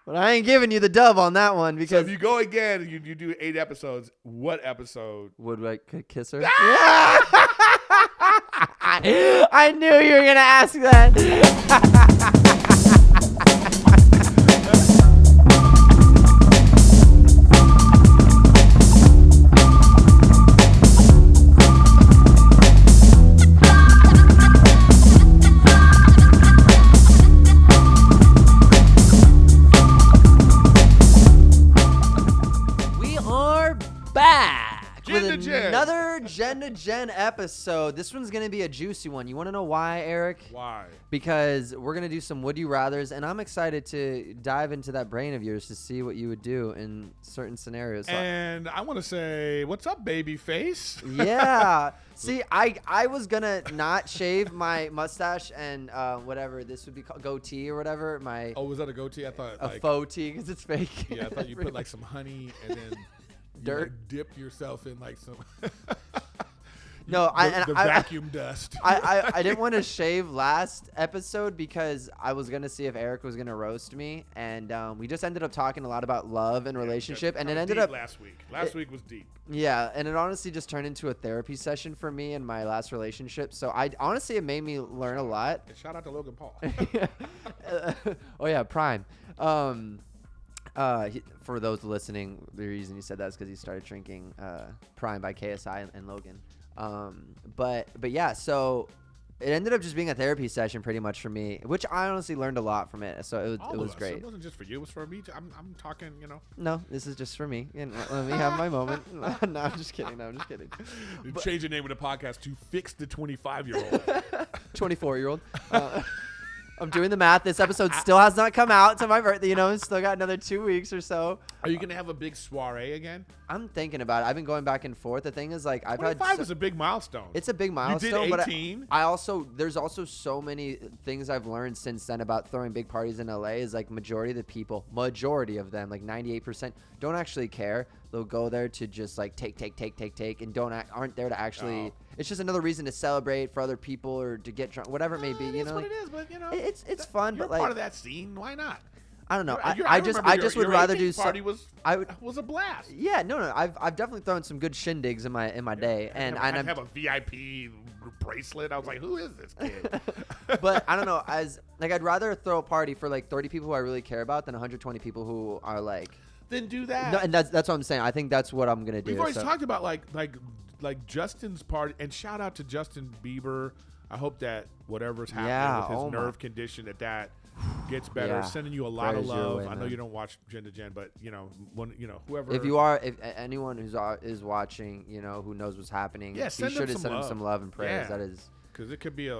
But I ain't giving you the dub on that one because So if you go again and you do 8 episodes, what episode? would I kiss her? Yeah! I knew you were gonna ask that. Another Gen to Gen episode. This one's going to be a juicy one. You want to know why, Eric? Why? Because we're going to do some would you rathers, and I'm excited to dive into that brain of yours to see what you would do in certain scenarios. And I want to say, what's up, baby face? Yeah. See, I was going to not shave my mustache and whatever this would be called, goatee or whatever. Was that a goatee? I thought a faux tee because it's fake. Yeah, I thought you put like some honey and then dirt, dip yourself in like some vacuum dust. I didn't want to shave last episode because I was gonna see if Eric was gonna roast me, and we just ended up talking a lot about love and relationship, and it ended up last week. Last week was deep. Yeah, and it honestly just turned into a therapy session for me in my last relationship. So it made me learn a lot. And shout out to Logan Paul. Oh yeah, Prime. For those listening, the reason he said that is because he started drinking Prime by KSI and Logan. But yeah, so it ended up just being a therapy session pretty much for me, which I honestly learned a lot from it. So it was great. It wasn't just for you; it was for me too. I'm talking, No, this is just for me. And let me have my moment. No, I'm just kidding. Change the name of the podcast to Fix the 25-year-old. 24-year-old. I'm doing the math. This episode still has not come out to my birthday. Still got another 2 weeks or so. Are you going to have a big soiree again? I'm thinking about it. I've been going back and forth. The thing is, like, I've had 25 is a big milestone. It's a big milestone. You did 18. But there's also so many things I've learned since then about throwing big parties in LA. Is like majority of them, like 98%, don't actually care. They'll go there to just like take, and aren't there to actually. Oh. It's just another reason to celebrate for other people or to get drunk, whatever it may be. What it is, but it's fun. You're but like part of that scene. Why not? I don't know. I just would rather do. Party was a blast. Yeah, no. I've definitely thrown some good shindigs in my day, and I have a VIP bracelet. I was like, who is this kid? But I don't know. I'd rather throw a party for like 30 people who I really care about than 120 people who are like. Then do that. No, and that's what I'm saying. I think that's what I'm gonna do. We've always talked about like Justin's party, and shout out to Justin Bieber. I hope that whatever's happening with his nerve condition that gets better. Yeah. Sending you a lot of love. I know you don't watch Gen to Gen, but whoever. If anyone is watching, who knows what's happening, be sure to send him some love and prayers. Yeah. That is because it could be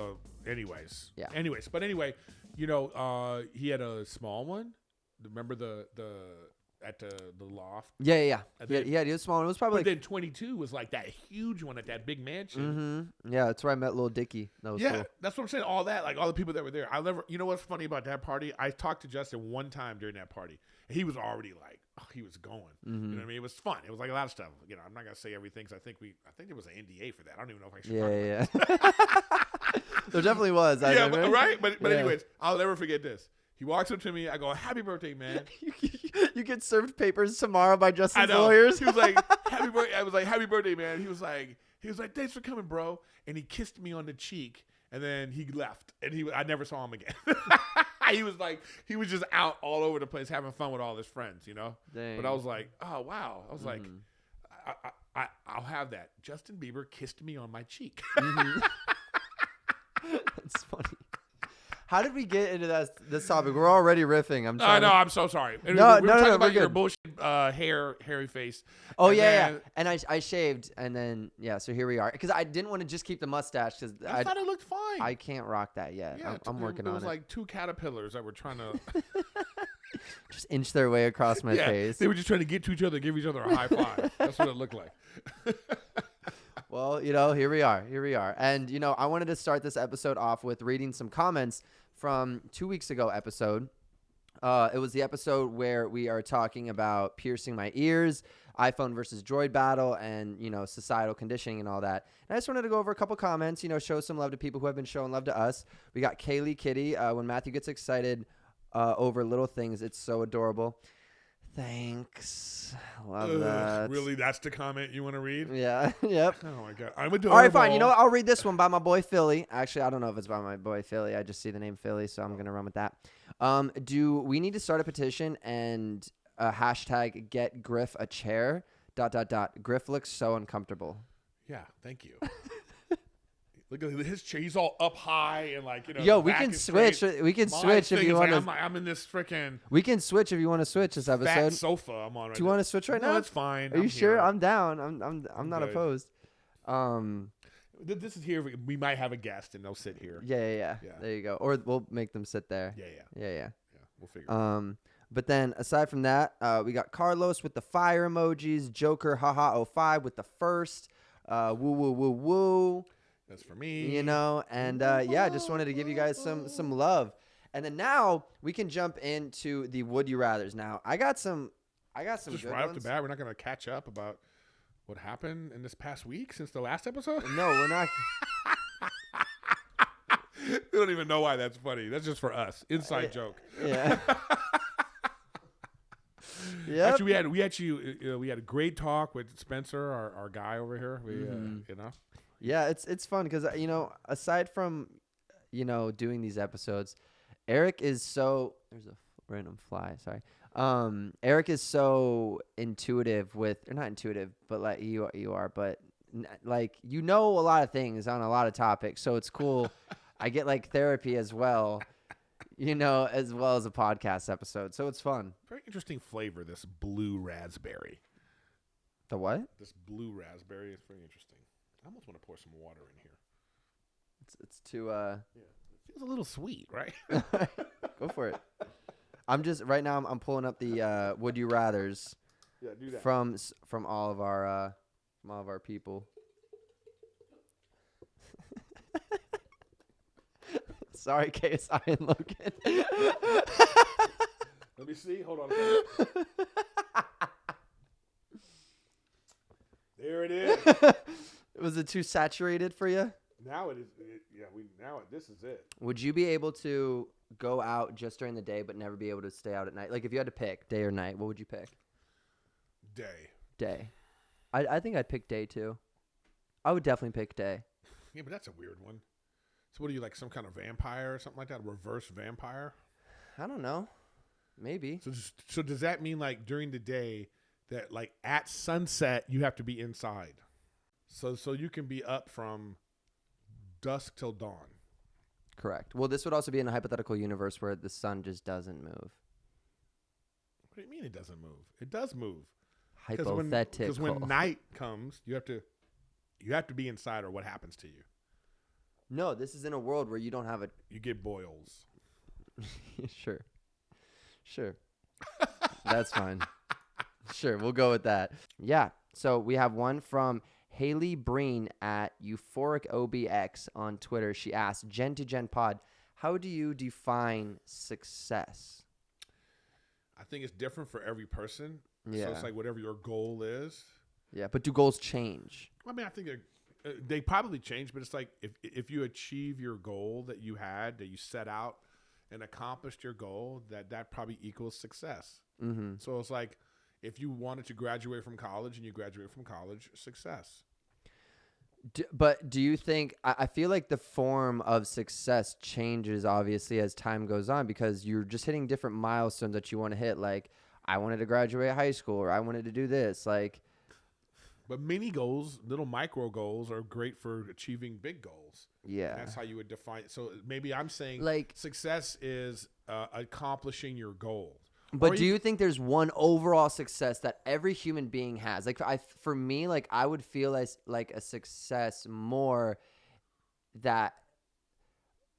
anyways. Yeah. Anyways, but anyway, he had a small one. Remember the at the loft. Yeah. He had a small one. It was probably. But then 22 was like that huge one at that big mansion. Mm-hmm. Yeah, that's where I met Lil Dicky. That was cool. That's what I'm saying. All that, like all the people that were there. I'll never. You know what's funny about that party? I talked to Justin one time during that party, and he was already like, he was going. Mm-hmm. You know what I mean? It was fun. It was like a lot of stuff. I'm not gonna say everything because I think there was an NDA for that. I don't even know if I should. Yeah. There definitely was. Right. But anyways, I'll never forget this. He walks up to me. I go, "Happy birthday, man!" You get served papers tomorrow by Justin's lawyers. He was like, "Happy birthday!" I was like, "Happy birthday, man!" He was like, "Thanks for coming, bro." And he kissed me on the cheek, and then he left. And I never saw him again. He was just out all over the place having fun with all his friends, Dang. But I was like, oh wow! I was like, I'll have that. Justin Bieber kissed me on my cheek. Mm-hmm. That's funny. How did we get into this topic? We're already riffing. I'm so sorry. We were talking about your bullshit hairy face. Oh, yeah. And I shaved, and then, so here we are. Because I didn't want to just keep the mustache. Because I thought it looked fine. I can't rock that yet. Yeah, I'm working on it. It was like two caterpillars that were trying to... just inch their way across my face. They were just trying to get to each other, give each other a high five. That's what it looked like. Well, here we are. And, I wanted to start this episode off with reading some comments from 2 weeks ago episode. It was the episode where we are talking about piercing my ears, iPhone versus Droid battle, and, societal conditioning and all that. And I just wanted to go over a couple comments, show some love to people who have been showing love to us. We got Kaylee Kitty. When Matthew gets excited, over little things. It's so adorable. Thanks. Love that. Really? That's the comment you want to read? Yeah. Yep. Oh my God. I'm adorable. All right, fine. You know what? I'll read this one by my boy Philly. Actually, I don't know if it's by my boy Philly. I just see the name Philly, so I'm gonna run with that. Do we need to start a petition and hashtag get Griff a chair? ... Griff looks so uncomfortable. Yeah. Thank you. Look at his chair. He's all up high and like, you know. Yo, we can switch. We can switch if you want to. I'm in this freaking. We can switch if you want to switch this episode. Fat sofa I'm on right now. Do you want to switch right now? No, that's fine. Are you sure? Here. I'm down. I'm not good. opposed. This is here. We might have a guest and they'll sit here. Yeah. There you go. Or we'll make them sit there. Yeah. Yeah. We'll figure it out. But then aside from that, we got Carlos with the fire emojis, Joker haha 05 with the first, woo woo woo woo. That's for me. You know, and I just wanted to give you guys some love. And then now we can jump into the Would You Rathers. Now I got some Just good right ones. off the bat, we're not going to catch up about what happened in this past week since the last episode. No, we're not. We don't even know why that's funny. That's just for us. Inside joke. Yeah. Yep. Actually, we had a great talk with Spencer, our guy over here. We you know. Yeah, it's fun because aside from doing these episodes, Erik is so there's a random fly. Sorry. Erik is so intuitive or not intuitive, but like you are, but like a lot of things on a lot of topics, so it's cool. I get like therapy as well. As well as a podcast episode. So it's fun. Very interesting flavor, this blue raspberry. The what? This blue raspberry is very interesting. I almost want to pour some water in here. It's too Yeah. It feels a little sweet, right? Go for it. Right now I'm pulling up the Would You Rathers. Yeah, do that. From all of our people. Sorry, KSI and Logan. Let me see. Hold on a second. There it is. Was it too saturated for you? Now it is. This is it. Would you be able to go out just during the day but never be able to stay out at night? Like if you had to pick day or night, what would you pick? Day. I think I'd pick day too. I would definitely pick day. Yeah, but that's a weird one. So what are you, like some kind of vampire or something like that? A reverse vampire? I don't know. Maybe. So does that mean like during the day that like at sunset you have to be inside? So you can be up from dusk till dawn. Correct. Well, this would also be in a hypothetical universe where the sun just doesn't move. What do you mean it doesn't move? It does move. Hypothetical. Because when night comes, you have to be inside, or what happens to you? No, this is in a world where you don't have You get boils. Sure. That's fine. Sure, we'll go with that. Yeah. So we have one from Haley Breen at EuphoricOBX on Twitter. She asked, Gen to Gen Pod, how do you define success? I think it's different for every person. Yeah. So it's like whatever your goal is. Yeah, but do goals change? I mean, I think they probably change, but it's like if you achieve your goal that you set out and accomplished your goal, that probably equals success. Mm-hmm. So it's like if you wanted to graduate from college and you graduate from college, success. But do you think, I feel like the form of success changes obviously as time goes on because you're just hitting different milestones that you want to hit. Like I wanted to graduate high school or I wanted to do this. But mini goals, little micro goals are great for achieving big goals. Yeah. And that's how you would define it. So maybe I'm saying like success is accomplishing your goal. But do you think there's one overall success that every human being has? Like for me, like I would feel like a success more that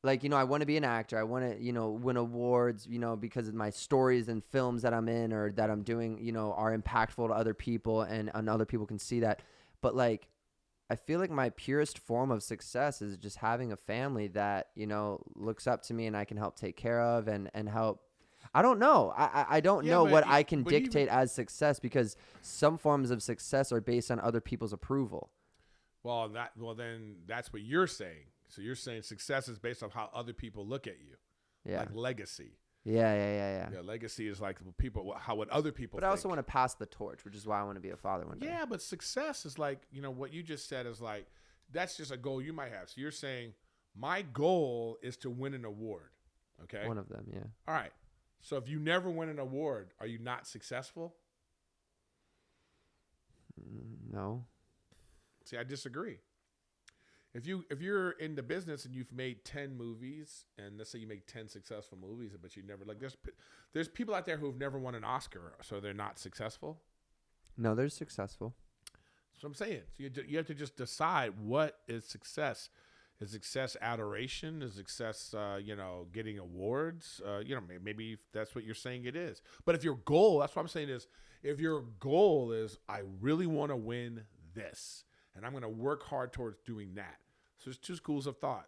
like, I want to be an actor. I want to, win awards, because of my stories and films that I'm in or that I'm doing, are impactful to other people and other people can see that. But like, I feel like my purest form of success is just having a family that, looks up to me and I can help take care of and help. I don't know. I don't know what I can dictate as success because some forms of success are based on other people's approval. Well, then that's what you're saying. So you're saying success is based on how other people look at you. Yeah. Like legacy. Yeah. Yeah, legacy is like what other people But think. I also want to pass the torch, which is why I want to be a father one day. Yeah, but success is like, what you just said is like, that's just a goal you might have. So you're saying, my goal is to win an award. Okay. One of them, yeah. All right. So if you never win an award, are you not successful? No. See, I disagree. If you're in the business and you've made 10 movies, and let's say you make 10 successful movies, but you never, like, there's people out there who have never won an Oscar, so they're not successful. No, they're successful. That's what I'm saying. So you have to just decide what is success. Is success adoration? Is success, getting awards? Maybe that's what you're saying it is. But if your goal, that's what I'm saying is, if your goal is, I really want to win this, and I'm going to work hard towards doing that. So there's two schools of thought.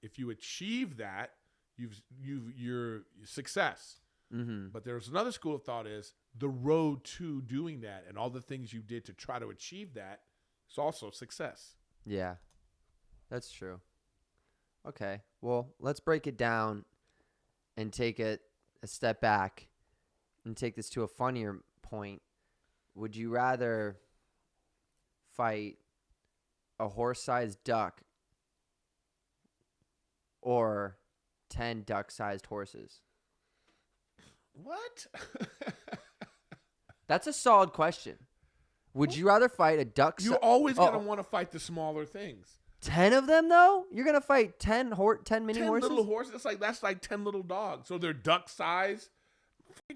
If you achieve that, you're success. Mm-hmm. But there's another school of thought is the road to doing that and all the things you did to try to achieve that is also success. Yeah, that's true. Okay, well, let's break it down and take it a step back and take this to a funnier point. Would you rather fight a horse-sized duck or 10 duck-sized horses? What? That's a solid question. Would you rather fight a duck? You're always going to want to fight the smaller things. 10 of them, though? You're going to fight 10 mini 10 horses? little horses? That's like 10 little dogs. So they're duck size.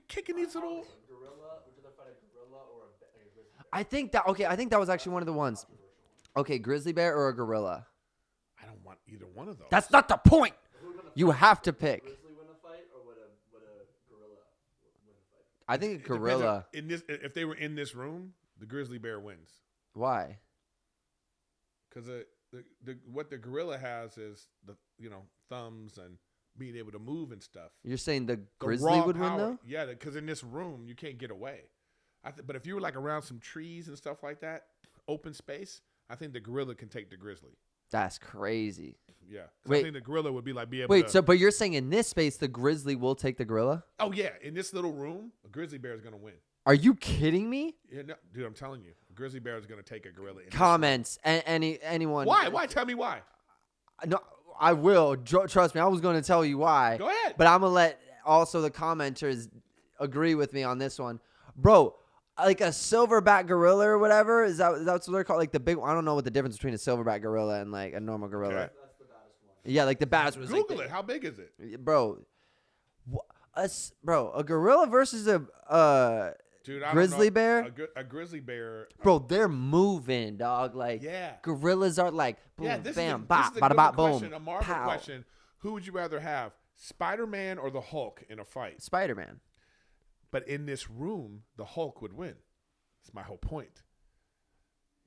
Kicking these little... Gorilla? Would you rather fight a gorilla or a grizzly bear? I think that was actually one of the ones. Okay, grizzly bear or a gorilla? I don't want either one of those. That's not the point. You have to pick. Grizzly win a fight, or would a gorilla win a fight? I think a It depends gorilla. if they were in this room, the grizzly bear wins. Why? Because what the gorilla has is the thumbs and being able to move and stuff. You're saying the The grizzly raw would win, power- though? Yeah, because in this room you can't get away. But if you were like around some trees and stuff like that, open space, I think the gorilla can take the grizzly. That's crazy. Yeah, 'cause Wait. I think the gorilla would be able Wait, to. but you're saying in this space, the grizzly will take the gorilla? Oh yeah, in this little room, a grizzly bear is gonna win. Are you kidding me? Yeah, no, dude, I'm telling you, a grizzly bear is gonna take a gorilla. In this Comments. Anyone. room. Why? Why? Tell me why. No, I will. Trust me, I was going to tell you why. Go ahead. But I'm going to let also the commenters agree with me on this one. Bro, like a silverback gorilla or whatever, that's what they're called? Like the big, I don't know what the difference between a silverback gorilla and like a normal gorilla. Okay. That's the baddest one. Yeah, like the baddest was like Google it. How big is it? Bro, a gorilla versus a Dude, I grizzly don't know. bear? A grizzly bear. Bro, they're moving, dog. Like Yeah. gorillas are like boom, Yeah, this bam, is bop, a bada good bop, question, boom, a Marvel pow. question. Who would you rather have, Spider-Man or the Hulk in a fight? Spider-Man. But in this room, the Hulk would win. That's my whole point.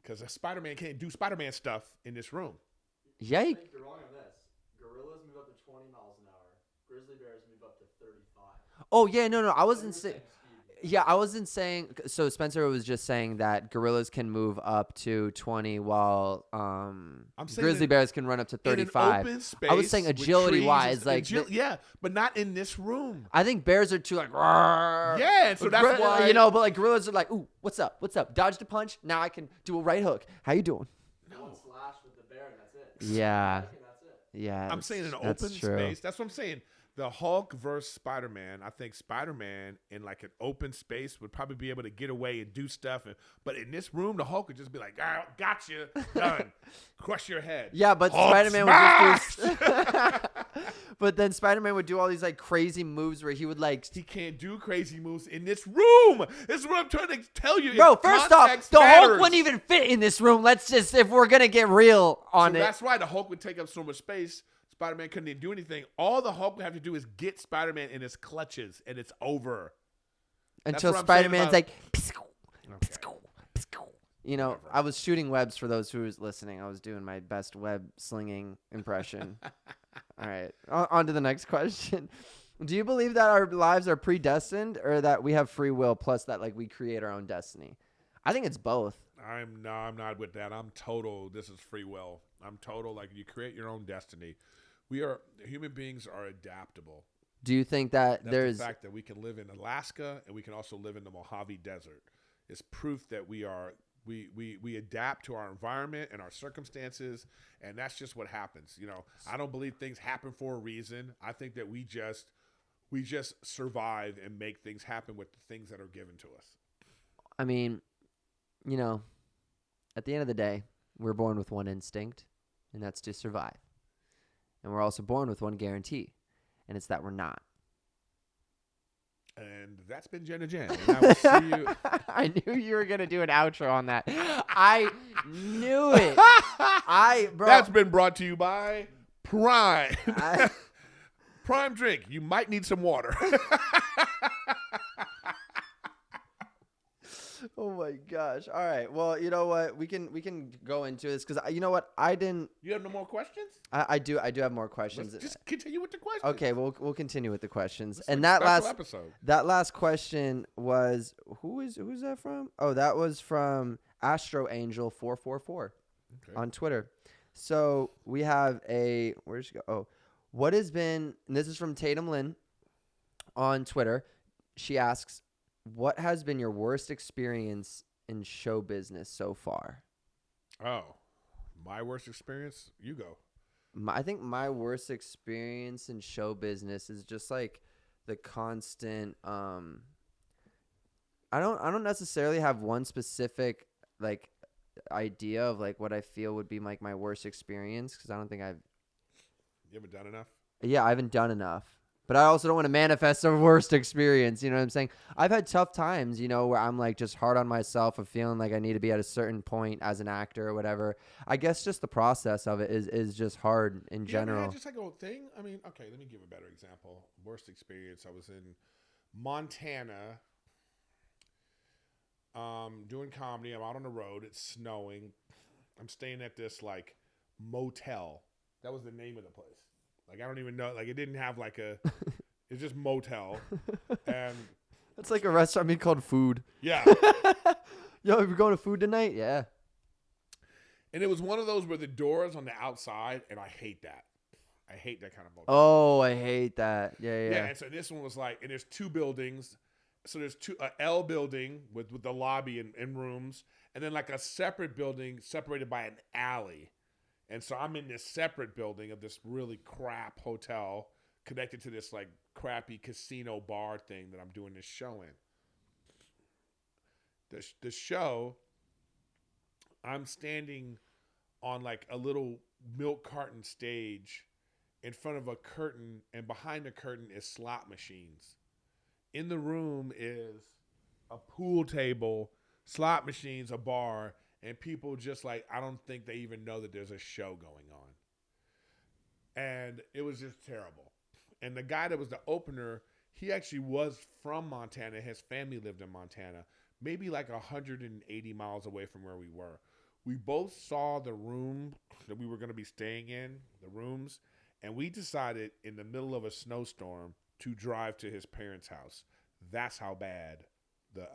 Because Spider-Man can't do Spider-Man stuff in this room. Yeah, I think you're wrong on this. Gorillas move up to 20 miles an hour. Grizzly bears move up to 35. oh yeah, no, I wasn't saying. Same speed. Yeah, I wasn't saying. So Spencer was just saying that gorillas can move up to 20, while saying grizzly bears can run up to 35. In an open space I was saying with agility-wise, trees, like yeah, but not in this room. I think bears are too like. "Rawr." Yeah, so that's why but like gorillas are like, ooh, what's up? Dodged a punch. Now I can do a right hook. How you doing? One slash with the bear and that's it. Yeah, And that's it. yeah. I'm saying in an that's open true. space. That's what I'm saying. The Hulk versus Spider-Man. I think Spider-Man in like an open space would probably be able to get away and do stuff. But in this room, the Hulk would just be like, "Ah, gotcha, done, crush your head." Yeah, but Hulk Spider-Man would just smash! But then Spider-Man would do all these like crazy moves where he would like. He can't do crazy moves in this room. This is what I'm trying to tell you. Bro, first off, the Hulk wouldn't even fit in this room. Let's just, if we're gonna get real on So it. that's why the Hulk would take up so much space. Spider-Man couldn't even do anything. All the Hulk would have to do is get Spider-Man in his clutches, and it's over. Until what I'm saying Spider-Man's about- like, Okay. you know, Whatever. I was shooting webs for those who was listening. I was doing my best web slinging impression. All right, on to the next question. Do you believe that our lives are predestined, or that we have free will plus that like we create our own destiny? I think it's both. I'm not with that. I'm total. This is free will. I'm total. Like, you create your own destiny. Human beings are adaptable. Do you think that That's there's the fact that we can live in Alaska and we can also live in the Mojave Desert. It's proof that we adapt to our environment and our circumstances, and that's just what happens. You know, I don't believe things happen for a reason. I think that we just survive and make things happen with the things that are given to us. I mean, you know, at the end of the day, we're born with one instinct, and that's to survive. And we're also born with one guarantee, and it's that we're not. And that's been Jen and Jen. And I will see you. I knew you were going to do an outro on that. I knew it. Bro. That's been brought to you by Prime. Prime drink. You might need some water. Oh my gosh. All right. Well, you know what? We can go into this because you know what? I didn't. You have no more questions? I do have more questions. Let's just continue with the questions. Okay, we'll continue with the questions. It's And like that a special last episode. that last question was who's that from? Oh, that was from Astro Angel 444 on Twitter. So we have where'd she go? Oh, what has been? And this is from Tatum Lynn on Twitter. She asks, what has been your worst experience in show business so far? Oh, my worst experience? You go. I think my worst experience in show business is just like the constant. I don't necessarily have one specific like idea of like what I feel would be like my worst experience because I don't think You haven't done enough? I haven't done enough. But I also don't want to manifest a worst experience. You know what I'm saying? I've had tough times, you know, where I'm like just hard on myself of feeling like I need to be at a certain point as an actor or whatever. I guess just the process of it is just hard in general. Yeah, just like a thing. I mean, okay, let me give a better example. Worst experience. I was in Montana doing comedy. I'm out on the road. It's snowing. I'm staying at this like motel. That was the name of the place. Like, I don't even know. Like, it didn't have like it's just motel. And It's like a restaurant called Food. yeah. Yo, we're going to Food tonight? Yeah. And it was one of those where the door is on the outside, and I hate that. I hate that kind of motel. Oh, I hate that. Yeah. Yeah, and so this one was like, and there's two buildings. So there's a L building with the lobby and rooms, and then like a separate building separated by an alley. And so I'm in this separate building of this really crap hotel connected to this like crappy casino bar thing that I'm doing this show in. The show, I'm standing on like a little milk carton stage in front of a curtain, and behind the curtain is slot machines. In the room is a pool table, slot machines, a bar, and people just like, I don't think they even know that there's a show going on. And it was just terrible. And the guy that was the opener, he actually was from Montana. His family lived in Montana, maybe like 180 miles away from where we were. We both saw the room that we were going to be staying in, the rooms, and we decided in the middle of a snowstorm to drive to his parents' house. That's how bad the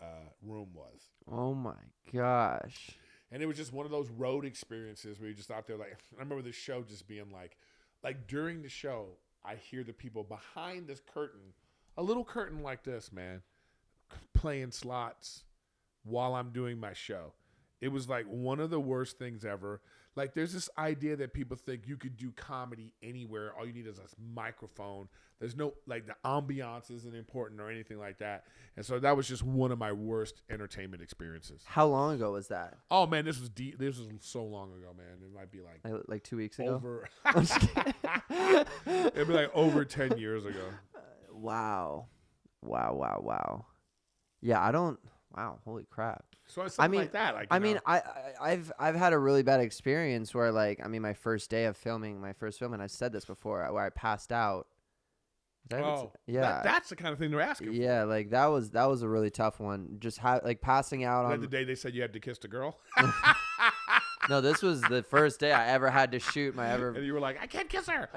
room was. Oh, my gosh. And it was just one of those road experiences where you're just out there. Like, I remember the show just being like during the show, I hear the people behind this curtain, a little curtain like this, man, playing slots while I'm doing my show. It was like one of the worst things ever. Like, there's this idea that people think you could do comedy anywhere. All you need is a microphone. There's no, like, the ambiance isn't important or anything like that. And so that was just one of my worst entertainment experiences. How long ago was that? Oh, man, this was deep. This was so long ago, man. It might be Like 2 weeks ago? over. It'd be like over 10 years ago. Wow. Yeah, wow, holy crap. So it's something like that. Like, I've had a really bad experience where my first day of filming my first film, and I've said this before, where I passed out. that's the kind of thing they're asking for. Yeah, like that was a really tough one. Just passing out on the day they said you had to kiss the girl. No, this was the first day I ever had to shoot my ever. And you were like, I can't kiss her.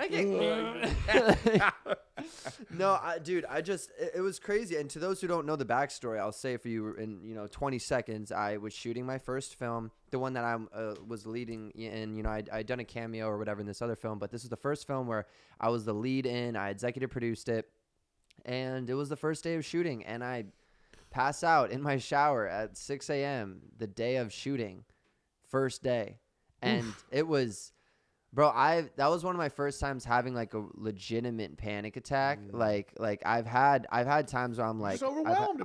No, dude, it was crazy. And to those who don't know the backstory, I'll say for you in 20 seconds. I was shooting my first film, the one that I was leading in. I'd done a cameo or whatever in this other film, but this is the first film where I was the lead in. I executive produced it. and it was the first day of shooting, and I pass out in my shower at 6 a.m. the day of shooting, first day, and it was, bro. That was one of my first times having like a legitimate panic attack. Like I've had times where I'm like, just overwhelmed.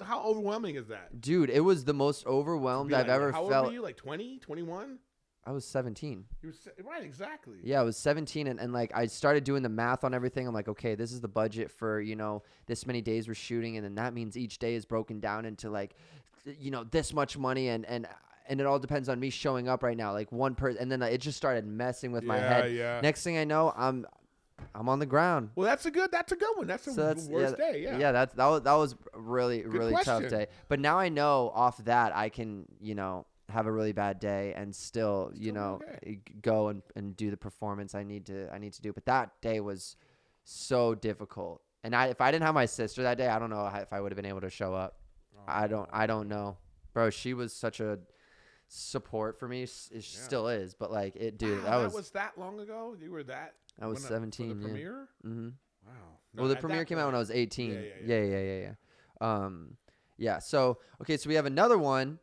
How overwhelming is that? dude, it was the most overwhelmed I've ever how felt. How old were you? Like 20, 21? I was 17. You were right, exactly. Yeah, I was 17, and like I started doing the math on everything. I'm like, okay, this is the budget for, this many days we're shooting, and then that means each day is broken down into like, this much money, and it all depends on me showing up right now, like one person, and then it just started messing with my head. Yeah. Next thing I know, I'm on the ground. Well, that's a good one. That's the worst day. Yeah. Yeah, that was really tough question. day. But now I know off that I can, have a really bad day and still go and do the performance I need to do. But that day was so difficult. And if I didn't have my sister that day, I don't know if I would have been able to show up. I don't know. Bro, she was such a support for me. She still is, but like dude, that was that long ago? You were that? I was 17. For the premiere? Mm-hmm. Wow. Well, the premiere came out when I was 18. Yeah. So, okay, so we have another one.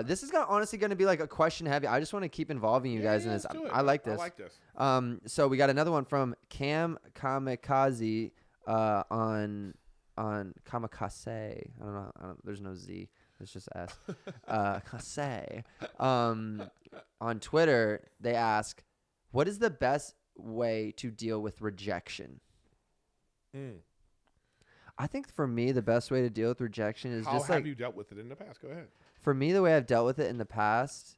This is honestly going to be like a question heavy. I just want to keep involving you guys in this. I like this. I like this. So we got another one from Cam Kamikaze on Kamikaze. I don't know. There's no Z. It's just S. Kase. On Twitter, they ask, what is the best way to deal with rejection? I think for me, the best way to deal with rejection is How have you dealt with it in the past? Go ahead. For me, the way I've dealt with it in the past,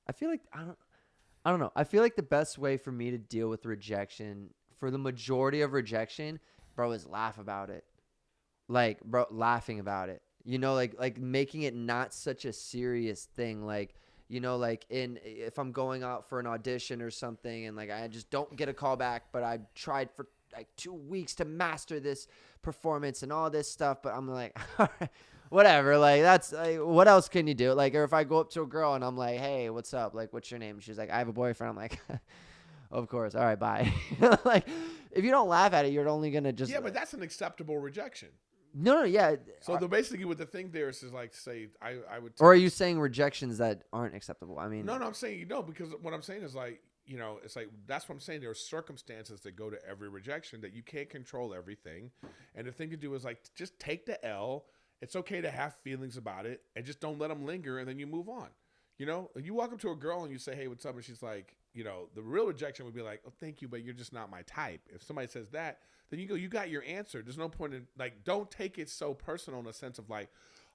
I feel like I don't know. I feel like the best way for me to deal with rejection, for the majority of rejection, bro, is laugh about it. Like, bro, laughing about it. Like making it not such a serious thing. Like, like if I'm going out for an audition or something and like I just don't get a call back, but I tried for like 2 weeks to master this performance and all this stuff, but I'm like, all right, whatever. Like, that's like, what else can you do? Like, or if I go up to a girl and I'm like, hey, what's up? Like, what's your name? She's like, I have a boyfriend. I'm like, of course. All right, bye. Like, if you don't laugh at it, you're only going to just. Yeah, but that's an acceptable rejection. No, yeah. So basically what the thing there is like, say, I would. Or are you saying rejections that aren't acceptable? I mean. No, I'm saying, because what I'm saying is like, it's like, that's what I'm saying. There are circumstances that go to every rejection that you can't control everything. And the thing to do is like, just take the L. It's okay to have feelings about it and just don't let them linger. And then you move on. You walk up to a girl and you say, hey, what's up? And she's like, the real rejection would be like, oh, thank you, but you're just not my type. If somebody says that, then you go, you got your answer. There's no point in like, don't take it so personal in a sense of like,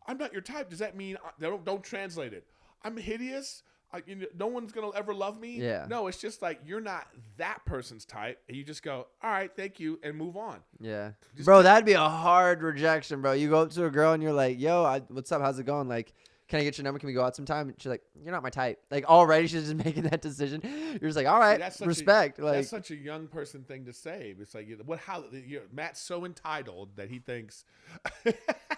I'm not your type. Does that mean don't translate it? I'm hideous. No one's going to ever love me. Yeah. No, it's just like, you're not that person's type. And you just go, all right, thank you. And move on. Yeah. Bro, that'd be a hard rejection, bro. You go up to a girl and you're like, yo, what's up? How's it going? Like, can I get your number? Can we go out sometime? And she's like, you're not my type. Like, already she's just making that decision. You're just like, all right, respect. That's such a young person thing to say. It's like, Matt's so entitled that he thinks.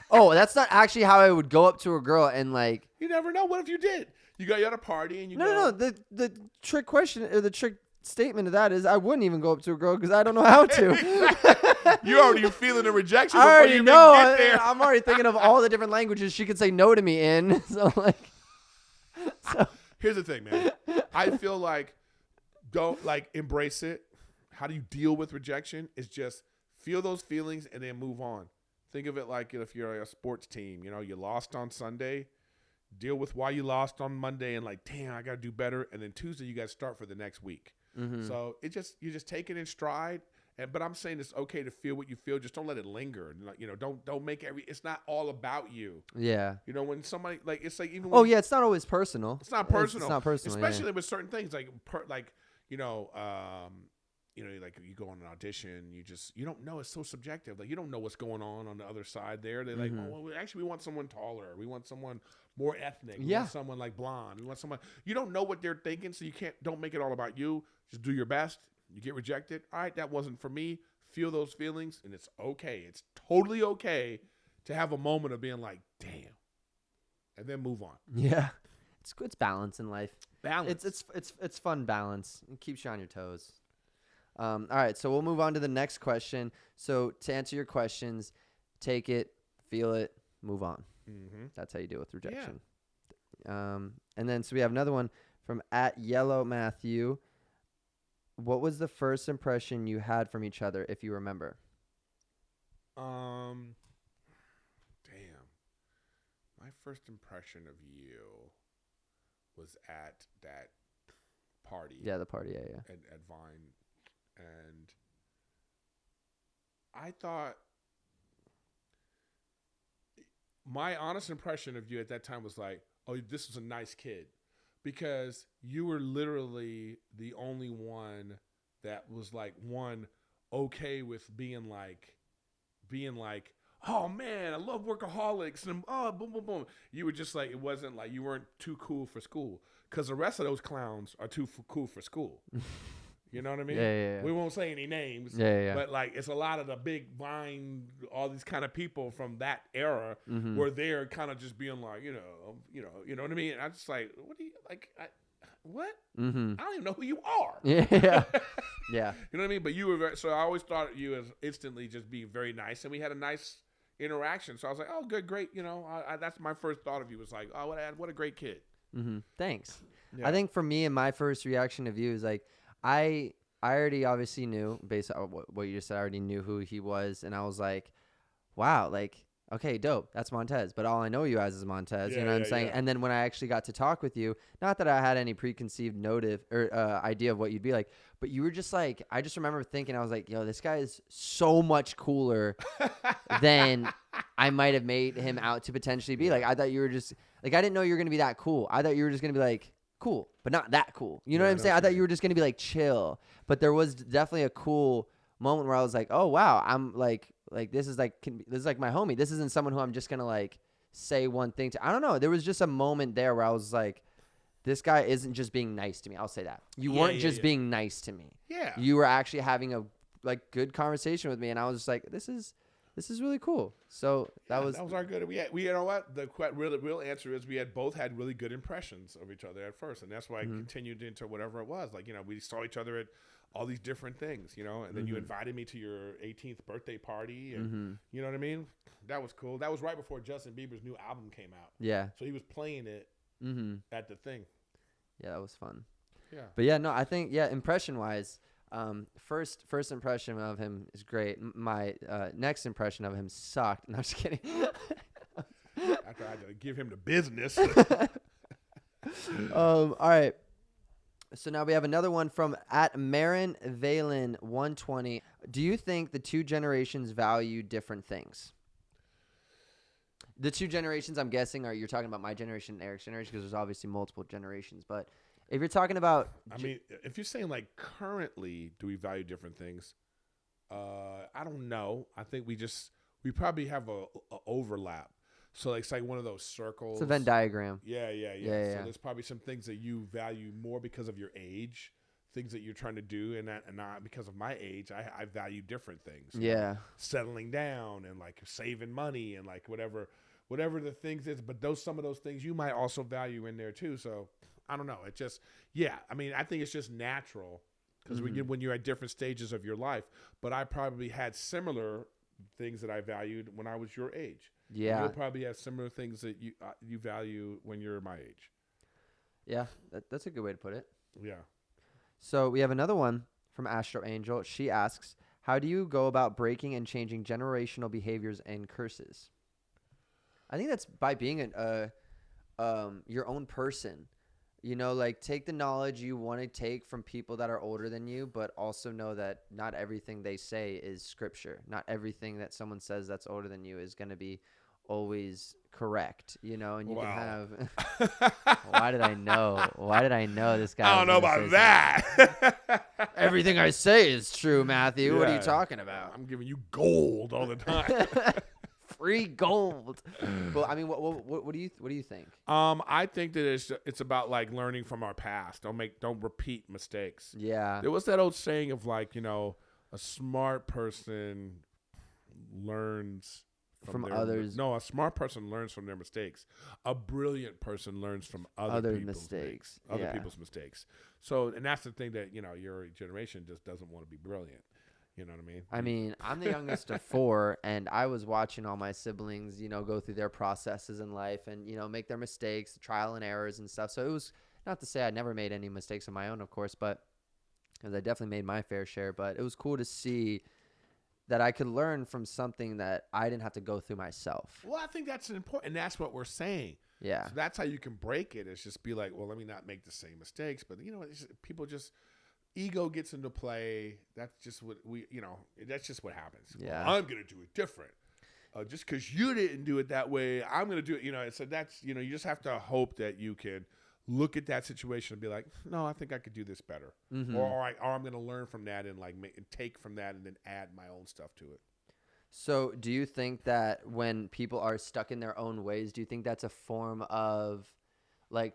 Oh, that's not actually how I would go up to a girl and like. You never know. What if you did? You at a party and you No. The trick question or the trick statement of that is I wouldn't even go up to a girl because I don't know how to. You're already feeling a rejection. I already know. Get there. I'm already thinking of all the different languages she could say no to me in. So here's the thing, man. I feel like don't like embrace it. How do you deal with rejection? Is just feel those feelings and then move on. Think of it like if you're a sports team. You lost on Sunday. Deal with why you lost on Monday and like, damn, I got to do better. And then Tuesday, you got to start for the next week. Mm-hmm. So you just take it in stride. But I'm saying it's okay to feel what you feel. Just don't let it linger. Don't make it's not all about you. Yeah. When somebody like, it's like even. Oh yeah, it's not always personal. It's not personal. It's not personal, especially with certain things like like you go on an audition, you don't know. It's so subjective. Like you don't know what's going on the other side there. They're like, oh, well, actually, we want someone taller. We want someone more ethnic. We want someone like blonde. We want someone. You don't know what they're thinking, so don't make it all about you. Just do your best. You get rejected. All right, that wasn't for me. Feel those feelings, and it's okay. It's totally okay to have a moment of being like, damn, and then move on. Yeah, it's balance in life. Balance. It's fun balance. It keeps you on your toes. All right, so we'll move on to the next question. So to answer your questions, take it, feel it, move on. Mm-hmm. That's how you deal with rejection. And then so we have another one from @YellowMatthew. What was the first impression you had from each other, if you remember? Damn. My first impression of you was at that party. Yeah, the party. Yeah. At Vine, and I thought my honest impression of you at that time was like, oh, this is a nice kid, because you were literally the only one that was like okay with being like, oh man, I love workaholics and boom boom boom. You were just like, it wasn't like you weren't too cool for school, because the rest of those clowns are too cool for school. You know what I mean? Yeah. We won't say any names. Yeah. But like, it's a lot of the big Vine, all these kind of people from that era were there, kind of just being like, you know what I mean? And I'm just like, what do you like? What? Mm-hmm. I don't even know who you are. Yeah. Yeah. You know what I mean? But you were so I always thought of you as instantly just being very nice, and we had a nice interaction. So I was like, oh, good, great. You know, that's my first thought of you, was like, oh, what a great kid. Mm-hmm. Thanks. Yeah. I think for me, and my first reaction of you is like, I already obviously knew, based on what you just said, I already knew who he was, and I was like, wow, like, okay, dope, that's Montez, but all I know you as is Montez, you know what I'm saying? Yeah. And then when I actually got to talk with you, not that I had any preconceived idea of what you'd be like, but you were just like, I just remember thinking, I was like, yo, this guy is so much cooler than I might have made him out to potentially be. Like, I thought you were just, like, I didn't know you were going to be that cool. I thought you were just going to be like, cool, but not that cool. You know what I'm saying? I thought you were just going to be like chill, but there was definitely a cool moment where I was like, oh wow, I'm like this is like my homie. This isn't someone who I'm just going to like say one thing to. I don't know. There was just a moment there where I was like, this guy isn't just being nice to me. I'll say that. You weren't just being nice to me. Yeah. You were actually having a like good conversation with me, and I was just like, this is really cool. So that was our good. We you know what, the real answer is, we both had really good impressions of each other at first, and that's why I continued into whatever it was. Like, you know, we saw each other at all these different things, you know, and then you invited me to your 18th birthday party, and you know what I mean? That was cool. That was right before Justin Bieber's new album came out. Yeah. So he was playing it at the thing. Yeah, that was fun. Yeah. But yeah, no, I think impression wise, first impression of him is great. My next impression of him sucked. No, I'm just kidding. After I had to give him the business. All right. So now we have another one from @MarinValen120. Do you think the two generations value different things? The two generations, I'm guessing, you're talking about my generation and Erik's generation, because there's obviously multiple generations. But if you're talking about, I mean, if you're saying like currently, do we value different things? I don't know. I think we probably have a overlap. So it's like one of those circles. It's a Venn diagram. Yeah. Yeah. So there's probably some things that you value more because of your age, things that you're trying to do, and not because of my age. I value different things. Yeah. Settling down and like saving money and like whatever the things is. But some of those things you might also value in there too. So I don't know. It just, I mean, I think it's just natural, because when you're at different stages of your life. But I probably had similar things that I valued when I was your age. Yeah. You'll probably have similar things that you value when you're my age. Yeah, that's a good way to put it. Yeah. So we have another one from Astro Angel. She asks, how do you go about breaking and changing generational behaviors and curses? I think that's by being your own person. You know, like, take the knowledge you want to take from people that are older than you, but also know that not everything they say is scripture. Not everything that someone says that's older than you is going to be always correct, you know, and you can have why did I know this guy? I don't know about that. Everything I say is true, Matthew. Yeah. What are you talking about? I'm giving you gold all the time. Free gold. Well, I mean, what do you think? I think that it's about like learning from our past. Don't repeat mistakes. Yeah. There was that old saying of like, you know, a smart person learns from others. No, a smart person learns from their mistakes. A brilliant person learns from other people's mistakes. Other people's mistakes. So, and that's the thing that, your generation just doesn't want to be brilliant. You know what I mean? I mean, I'm the youngest of 4, and I was watching all my siblings, go through their processes in life and, make their mistakes, trial and errors and stuff. So it was not to say I never made any mistakes of my own, of course, but because I definitely made my fair share. But it was cool to see that I could learn from something that I didn't have to go through myself. Well, I think that's important, and that's what we're saying. Yeah. So that's how you can break it. It's just be like, well, let me not make the same mistakes. But people just ego gets into play. That's just what that's just what happens. Yeah. Well, I'm gonna do it different. Just because you didn't do it that way, I'm gonna do it. So that's you just have to hope that you can look at that situation and be like, no, I think I could do this better, or I'm gonna learn from that and take from that and then add my own stuff to it. So do you think that when people are stuck in their own ways, do you think that's a form of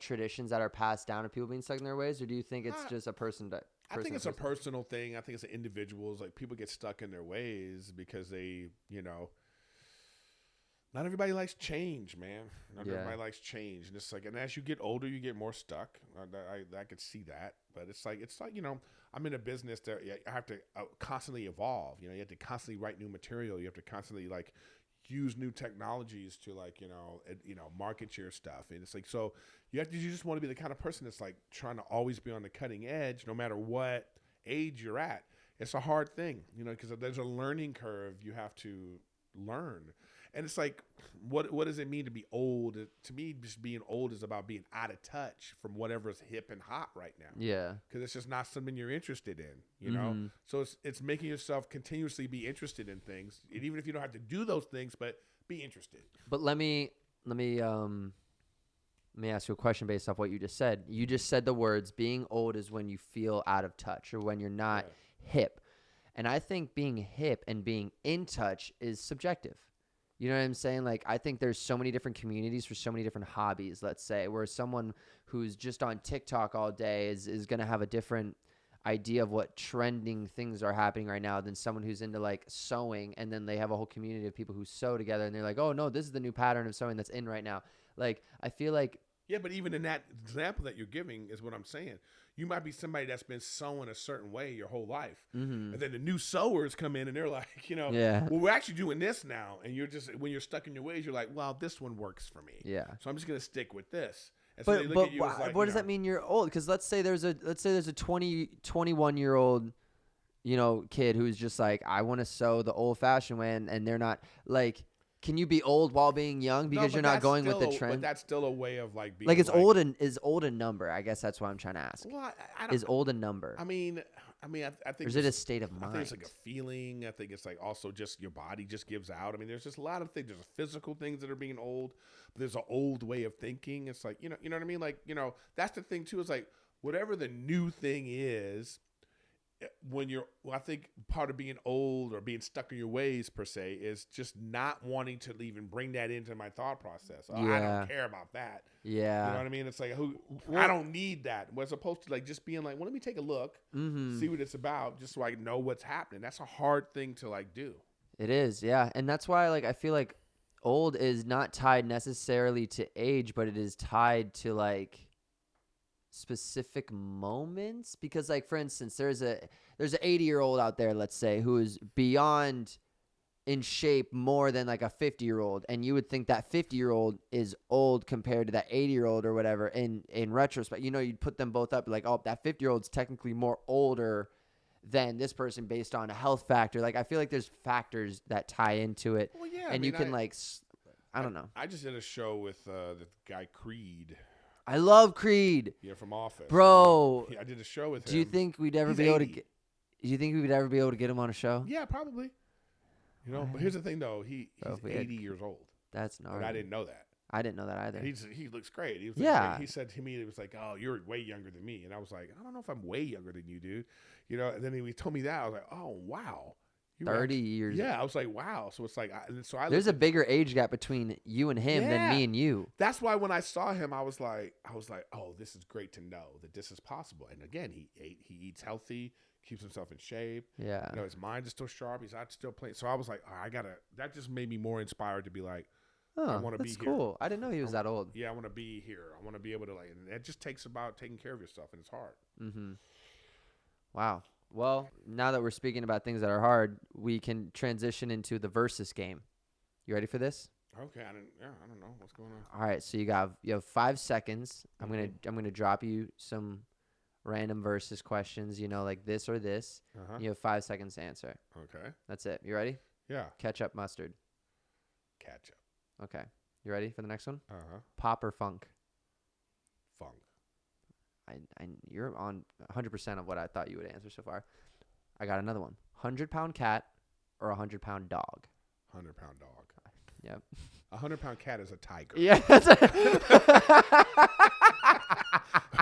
traditions that are passed down to people being stuck in their ways, or do you think it's just a person that? I think it's a personal thing. I think it's individuals. People get stuck in their ways because they, not everybody likes change, man. Not everybody likes change, and it's and as you get older, you get more stuck. I could see that, but it's I'm in a business that I have to constantly evolve. You have to constantly write new material. You have to constantly use new technologies to market your stuff, and it's so you just want to be the kind of person that's trying to always be on the cutting edge, no matter what age you're at. It's a hard thing, because there's a learning curve you have to learn. And it's what does it mean to be old? To me, just being old is about being out of touch from whatever's hip and hot right now. Yeah. Because it's just not something you're interested in, know? So it's making yourself continuously be interested in things. And even if you don't have to do those things, but be interested. But let me ask you a question based off what you just said. You just said the words, being old is when you feel out of touch or when you're not hip. And I think being hip and being in touch is subjective. You know what I'm saying? I think there's so many different communities for so many different hobbies, let's say, where someone who's just on TikTok all day is going to have a different idea of what trending things are happening right now than someone who's into sewing, and then they have a whole community of people who sew together and they're like, oh no, this is the new pattern of sewing that's in right now. I feel like. Yeah, but even in that example that you're giving is what I'm saying. You might be somebody that's been sewing a certain way your whole life. And then the new sewers come in and they're like, well, we're actually doing this now. And you're just, when you're stuck in your ways, you're like, well, this one works for me. Yeah. So I'm just going to stick with this. And so they look at you as what does that mean you're old? Because let's say there's a 21-year-old, kid who's just I want to sew the old fashioned way, and they're not can you be old while being young because you're not going with the trend? But that's still a way of being is old a number? I guess that's what I'm trying to ask. Well, I don't, is old a number? I think. Or is it a state of mind? I think it's a feeling. I think it's also just your body just gives out. I mean, there's just a lot of things. There's physical things that are being old. But there's an old way of thinking. It's you know what I mean? That's the thing too. Is whatever the new thing is. I think part of being old or being stuck in your ways per se is just not wanting to even bring that into my thought process. I don't care about that. Yeah. You know what I mean? It's I don't need that. As opposed to just being well, let me take a look, see what it's about, just so I know what's happening. That's a hard thing to do. It is, yeah. And that's why I feel old is not tied necessarily to age, but it is tied to specific moments, because for instance, there's an 80-year-old out there, let's say, who is beyond in shape more than a 50-year-old, and you would think that 50-year-old is old compared to that 80-year-old or whatever. In retrospect, you'd put them both up oh, that 50-year-old's technically more older than this person based on a health factor. I feel there's factors that tie into it. Well, yeah, and you can I don't know. I just did a show with the guy Creed. I love Creed. Yeah, from Office. Bro. I did a show with him. Do you think we'd ever be able to get? Do you think we would ever be able to get him on a show? Yeah, probably. But here's the thing though. He's 80 years old. That's gnarly. And I didn't know that. I didn't know that either. He looks great. He was he said to me, it was oh, you're way younger than me. And I was I don't know if I'm way younger than you, dude. And then he told me that. I was oh, wow. 30 years. Yeah, I was wow. So it's there's a bigger age gap between you and him than me and you. That's why when I saw him, I was like, oh, this is great to know that this is possible. And again, he eats healthy, keeps himself in shape. Yeah. You know, his mind is still sharp. He's out still playing. So I was like, that just made me more inspired to be like, I want to be here. That's cool. I didn't know he was that old. Yeah, I want to be here. I want to be able to and it just takes about taking care of yourself, and it's hard. Mm-hmm. Wow. Well, now that we're speaking about things that are hard, we can transition into the versus game. You ready for this? Okay, I don't know what's going on. All right, so you have 5 seconds. I'm gonna drop you some random versus questions. You know, like this or this. You have 5 seconds to answer. Okay. That's it. You ready? Yeah. Ketchup, mustard. Ketchup. Okay. You ready for the next one? Uh-huh. Pop or funk? Funk. You're on 100% of what I thought you would answer so far. I got another one. 100-pound cat or 100-pound dog? 100-pound dog. Yep. 100-pound cat is a tiger. Yeah.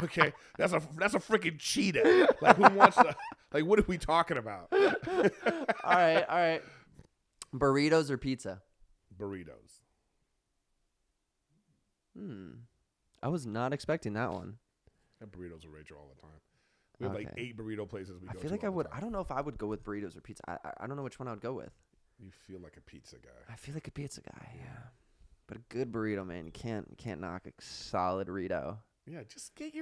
Okay, that's a freaking cheetah. Like, who wants to? Like, what are we talking about? All right. Burritos or pizza? Burritos. I was not expecting that one. And burritos are Rachel all the time. We have like 8 burrito places we go to. I feel like I all the would. time. I don't know if I would go with burritos or pizza. I don't know which one I would go with. You feel like a pizza guy. I feel like a pizza guy. Yeah. But a good burrito, man. You can't knock a solid burrito. Yeah, just pick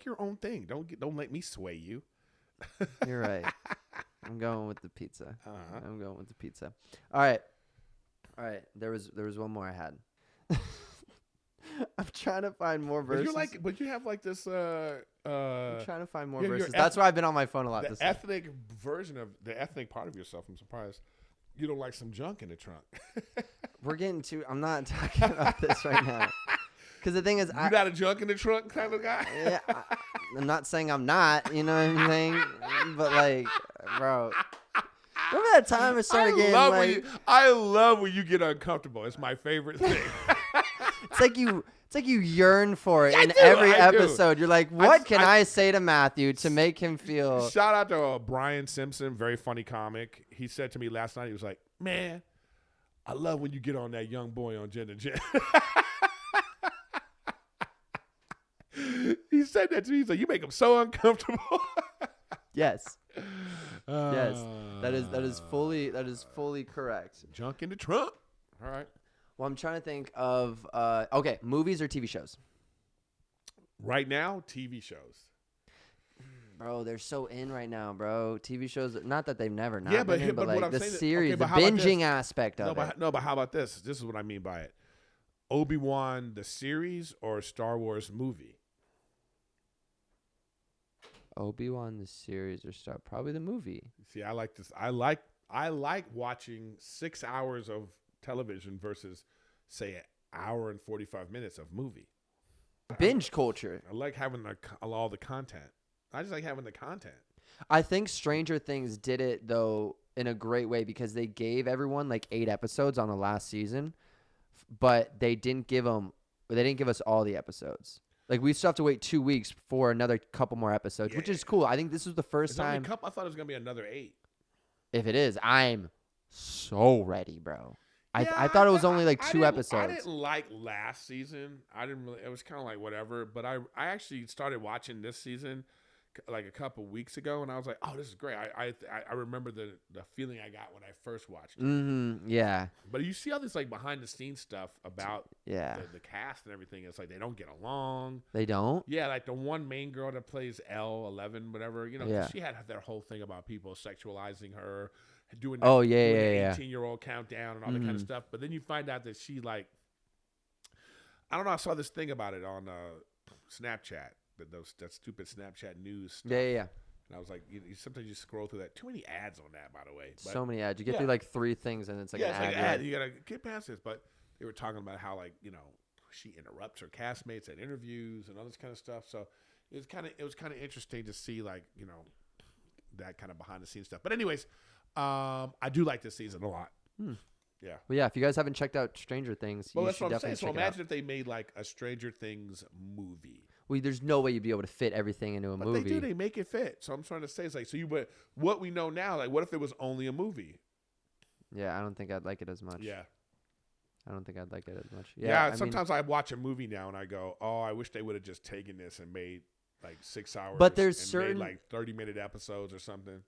your own thing. Don't let me sway you. You're right. I'm going with the pizza. Uh-huh. I'm going with the pizza. All right. There was one more I had. I'm trying to find more verses. But you have like this. I'm trying to find more your verses. That's why I've been on my phone a lot. The ethnic version of the ethnic part of yourself. I'm surprised you don't like some junk in the trunk. We're getting to. I'm not talking about this right now. Because the thing is, you're not a junk in the trunk kind of guy. Yeah, I'm not saying I'm not. You know what I'm saying? But like, bro. Remember that time I started getting like... I love when you get uncomfortable. It's my favorite thing. It's like you yearn for it in every episode. You're like, what can I say to Matthew to make him feel... Shout out to Brian Simpson, very funny comic. He said to me last night, he was like, man, I love when you get on that young boy on Jen and Jen. He said that to me. He's like, you make him so uncomfortable. Yes. Yes. That is fully correct. Junk in the trunk. All right. Well, I'm trying to think of okay, movies or TV shows? Right now, TV shows. Bro, they're so in right now, bro. TV shows, not that they've never not yeah, been in, but like what I'm the saying series, okay, the binging aspect of it. No, but how about this? This is what I mean by it. Obi-Wan, the series, or Star Wars movie? Obi-Wan, the series, or Star? Probably the movie. See, I like this. I like watching 6 hours of television versus, say, an hour and 45 minutes of movie. Binge culture. I like having all the content. I just like having the content. I think Stranger Things did it, though, in a great way because they gave everyone like 8 episodes on the last season, but they didn't give us all the episodes. Like, we still have to wait 2 weeks for another couple more episodes, which is cool. I think this was the first time. I thought it was going to be another 8. If it is, I'm so ready, bro. I thought it was only like 2 episodes. I didn't like last season. It was kind of like whatever. But I actually started watching this season like a couple weeks ago, and I was like, oh, this is great. I remember the feeling I got when I first watched it. Mm-hmm. Yeah. But you see all this like behind the scenes stuff about the cast and everything. It's like they don't get along. They don't? Yeah, like the one main girl that plays L11, whatever, you know, she had their whole thing about people sexualizing her, doing the 18-year-old countdown and all that kind of stuff. But then you find out that she like, I don't know, I saw this thing about it on Snapchat. That stupid Snapchat news stuff. Yeah. And I was like, sometimes you scroll through that. Too many ads on that, by the way. But, so many ads. You get through like 3 things, and it's like an ad. Like an ad. You gotta get past this. But they were talking about how, like, you know, she interrupts her castmates at interviews and all this kind of stuff. So it was kind of interesting to see, like, you know, that kind of behind the scenes stuff. But anyways, I do like this season a lot. Yeah. Well, yeah. If you guys haven't checked out Stranger Things, you should definitely check it out. So imagine if they made like a Stranger Things movie. Well, there's no way you'd be able to fit everything into a movie. But they do. They make it fit. So I'm trying to say, it's like, but what we know now, like, what if it was only a movie? Yeah, I don't think I'd like it as much. Yeah. I don't think I'd like it as much. Yeah, sometimes I watch a movie now and I go, oh, I wish they would have just taken this and made like 6 hours. But there's and certain made like 30-minute episodes or something.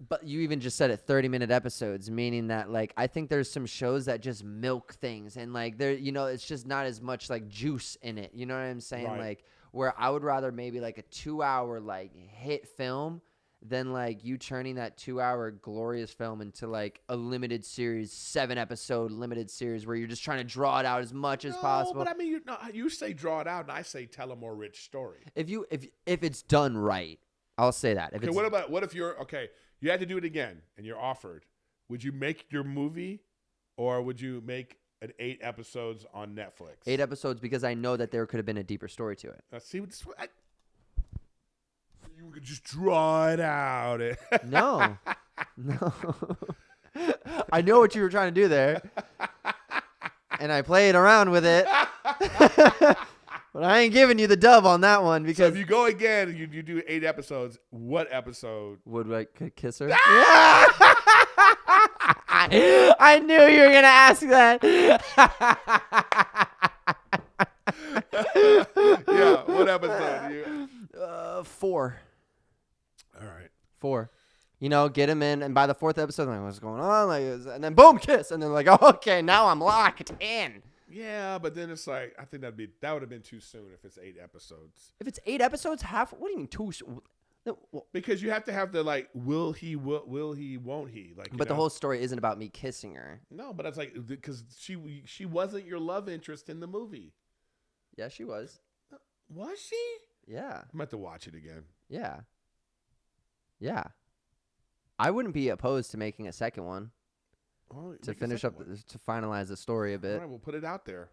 But you even just said it 30-minute episodes, meaning that like I think there's some shows that just milk things and like there it's just not as much like juice in it. You know what I'm saying? Right. Like where I would rather maybe like a 2-hour like hit film than like you turning that 2-hour glorious film into like a limited series, 7-episode limited series where you're just trying to draw it out as much as possible. But I mean, you say draw it out, and I say tell a more rich story. If it's done right, I'll say that. If Okay, it's, what if you're okay? You had to do it again, and you're offered. Would you make your movie, or would you make an 8 episodes on Netflix? 8 episodes because I know that there could have been a deeper story to it. See, you could just draw it out. No. I know what you were trying to do there, and I played around with it. But I ain't giving you the dub on that one So because if you go again and you do 8 episodes, what episode? would I kiss her? I knew you were gonna ask that. Yeah, what episode? 4. All right. 4. Get him in, and by the 4th episode, I'm like, what's going on? Like, and then boom, kiss, and then like, oh, okay, now I'm locked in. Yeah, but then it's like I think that would have been too soon if it's 8 episodes. If it's 8 episodes, what do you mean too? Because you have to have the like, will he, won't he? Like, But the whole story isn't about me kissing her. no, but it's like because she wasn't your love interest in the movie. Yeah, she was. Was she? Yeah. I'm about to watch it again. Yeah. Yeah. I wouldn't be opposed to making a second one Well, to make a finish second up, one. to finalize the story a All bit. right, we'll put it out there.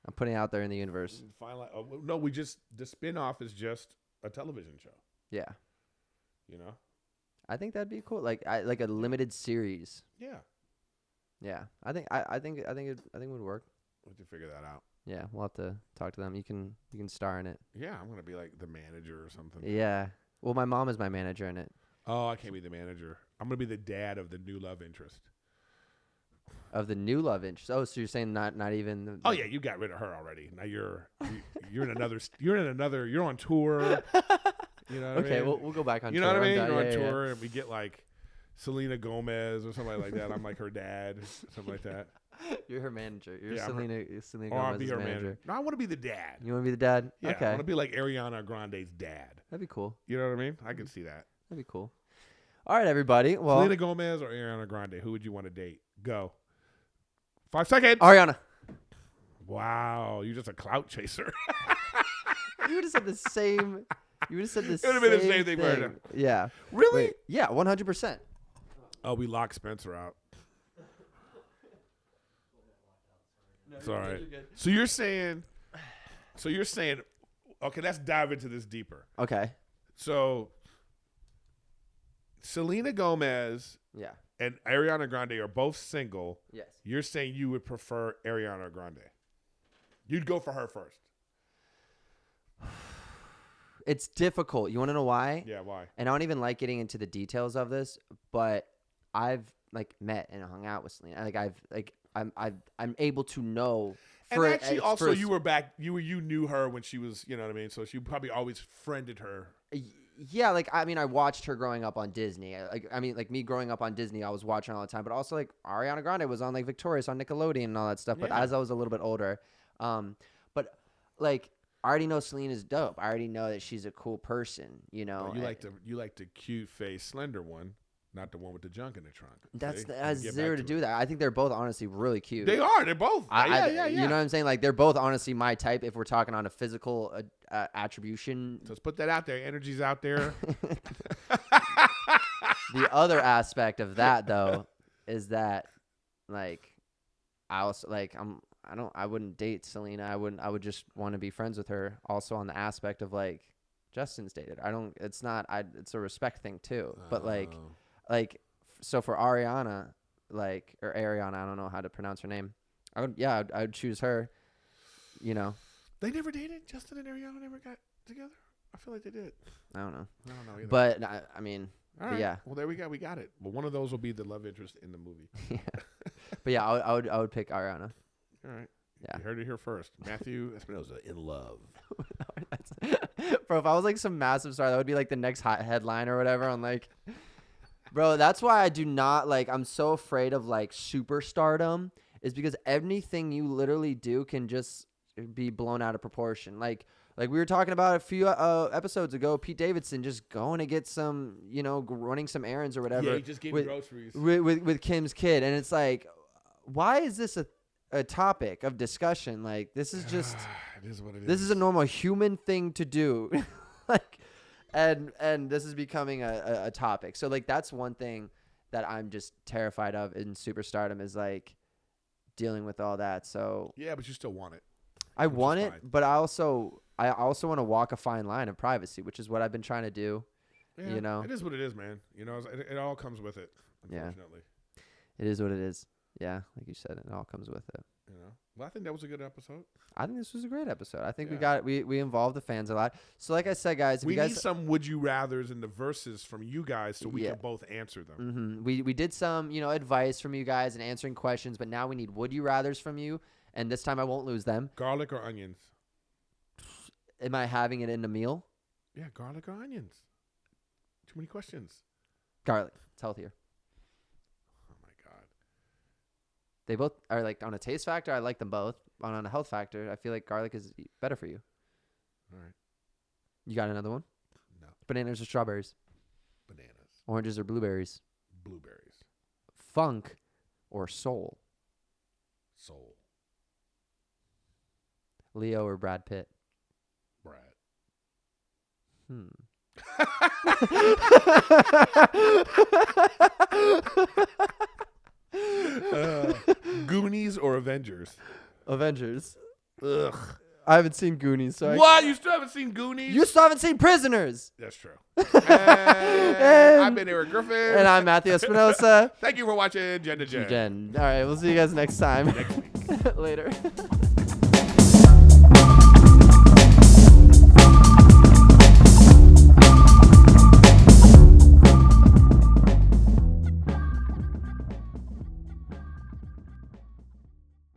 I'm putting it out there in the universe. No, the spin-off is just a television show. Yeah. You know? I think that'd be cool. Like like a limited series. Yeah. Yeah. I think it would work. We'll have to figure that out. Yeah, we'll have to talk to them. You can star in it. Yeah, I'm gonna be like the manager or something. Yeah. Well, my mom is my manager in it. Oh, I can't be the manager. I'm gonna be the dad of the new love interest. Of the new love interest. Oh, so you're saying not even the, Oh yeah, you got rid of her already. Now you're in another. You're on tour. You know what Okay, I mean? we'll go back on You tour. know what I mean? I'm You're done. on Yeah, tour, and we get like Selena Gomez or somebody like that. I'm like her dad, something like that. yeah. You're her manager. You're Yeah, Selena Or I'll be Gomez's her manager. manager. No, I want to be the dad. You want to be the dad? Yeah, I Okay. want to be like Ariana Grande's dad. That'd be cool. You know what I mean? I can see that. That'd be cool. All right, everybody. Well, Selena Gomez or Ariana Grande? Who would you want to date? Go. 5 seconds. Ariana. Wow, you're just a clout chaser. You would have said the same. You would have said the It same. would have been the same thing for her. Yeah. Really? Wait, yeah, 100%. Oh, we locked Spencer out. It's all right. So you're saying, okay, let's dive into this deeper. Okay. So Selena Gomez Yeah. and Ariana Grande are both single. Yes. You're saying you would prefer Ariana Grande. You'd go for her first. It's difficult. You want to know why? Yeah, why? And I don't even like getting into the details of this, but I've like met and hung out with Selena. I'm able to know. And actually, also, you knew her when she was, you know what I mean? So she probably always friended her. Yeah, like I mean, I watched her growing up on Disney. Like me growing up on Disney, I was watching all the time. But also, like Ariana Grande was on like Victorious on Nickelodeon and all that stuff. But Yeah. as I was a little bit older, but like I already know Selena's dope. I already know that she's a cool person. You know, Well, you like the cute face, slender one, not the one with the junk in the trunk. That's See? that has Get zero back to to do it. with that. I think they're both honestly really cute. They are. They're both. Yeah. You know what I'm saying? Like they're both honestly my type. If we're talking on a physical attribution. So let's put that out there. Energy's out there. The other aspect of that though is that like I also like I wouldn't date Selena. I would just want to be friends with her. Also on the aspect of like Justin's dated. It's a respect thing too. But like so for Ariana, like or Ariana, I don't know how to pronounce her name. I would choose her. You know. They never dated. Justin and Ariana never got together. I feel like they did. I don't know. I don't know either. But I mean, All but right. yeah. Well, there we go. We got it. But one of those will be the love interest in the movie. Yeah. But yeah, I would pick Ariana. All right. Yeah. You heard it here first. Matthew Espinosa in love. Bro, if I was like some massive star, that would be like the next hot headline or whatever on like, bro, that's why I do not like, I'm so afraid of like superstardom is because anything you literally do can just be blown out of proportion. Like we were talking about a few episodes ago, Pete Davidson just going to get some, you know, running some errands or whatever. Yeah, he just gave me groceries. With Kim's kid. And it's like, why is this a topic of discussion? Like, this is just, it is what it is. This is a normal human thing to do. Like, and this is becoming a topic. So like, that's one thing that I'm just terrified of in superstardom is like dealing with all that. So yeah, but you still want it. I want it, but I also want to walk a fine line of privacy, which is what I've been trying to do. Yeah, you know, it is what it is, man. You know, it all comes with it. Unfortunately, it is what it is. Yeah, like you said, it all comes with it. You know, well, I think that was a good episode. I think this was a great episode. I think Yeah. we involved the fans a lot. So like I said, guys, if We you guys need some would you rathers in the verses from you guys so we Yeah. can both answer them. we did some, you know, advice from you guys and answering questions, but now we need would you rathers from you, and this time I won't lose them. Garlic or onions? Am I having it in a meal? Yeah, garlic or onions. Too many questions. Garlic. It's healthier. Oh my god. They both are like on a taste factor. I like them both. On a health factor, I feel like garlic is better for you. All right. You got another one? No. Bananas or strawberries? Bananas. Oranges or blueberries? Blueberries. Funk or soul? Soul. Leo or Brad Pitt? Brad. Goonies or Avengers? Avengers. Ugh. I haven't seen Goonies, so What? You still haven't seen Goonies? You still haven't seen Prisoners. That's true. And I've been Erik Griffin. And I'm Matthew Espinosa. Thank you for watching Gen to Gen. Jen. All right, we'll see you guys next time. Next week. Later.